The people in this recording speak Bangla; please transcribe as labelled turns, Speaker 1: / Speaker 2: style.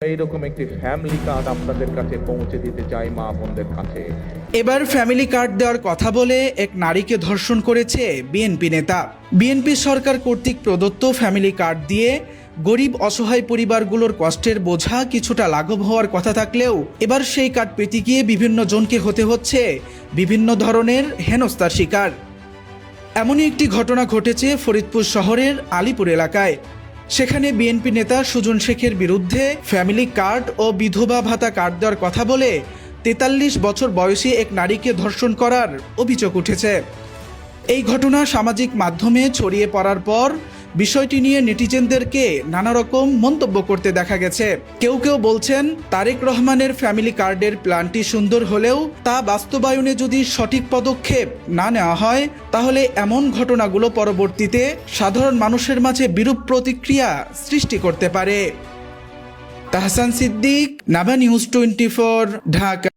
Speaker 1: এইরকম একটি ফ্যামিলি কার্ড আপনাদের কাছে পৌঁছে দিতে চাই মা বোনদের কাছে।
Speaker 2: এবার ফ্যামিলি কার্ড দেওয়ার কথা বলে এক নারীকে ধর্ষণ করেছে বিএনপি নেতা। বিএনপি সরকার কর্তৃক প্রদত্ত ফ্যামিলি কার্ড দিয়ে গরিব অসহায় পরিবারগুলোর কষ্টের বোঝা কিছুটা লাঘব হওয়ার কথা থাকলেও এবার সেই কার্ড পেতে গিয়ে বিভিন্ন জনকে হতে হচ্ছে বিভিন্ন ধরনের হেনস্থার শিকার। এমনই একটি ঘটনা ঘটেছে ফরিদপুর শহরের আলীপুর এলাকায়। সেখানে বিএনপি নেতা সুজন শেখের বিরুদ্ধে ফ্যামিলি কার্ড ও বিধবা ভাতা কার্ড দেওয়ার কথা বলে ৪৩ বছর বয়সী এক নারীকে ধর্ষণ করার অভিযোগ উঠেছে। এই ঘটনা সামাজিক মাধ্যমে ছড়িয়ে পড়ার পর বিষয়টি নিয়ে নেটিজেনদেরকে নানা রকম মন্তব্য করতে দেখা গেছে। কেউ কেউ বলছেন, তারেক রহমানের ফ্যামিলি কার্ডের প্ল্যানটি সুন্দর হলেও তা বাস্তবায়নে যদি সঠিক পদক্ষেপ না নেওয়া হয় তাহলে এমন ঘটনাগুলো পরবর্তীতে সাধারণ মানুষের মাঝে বিরূপ প্রতিক্রিয়া সৃষ্টি করতে পারে। তাহসান সিদ্দিক, নাভা নিউজ 24, ঢাকা।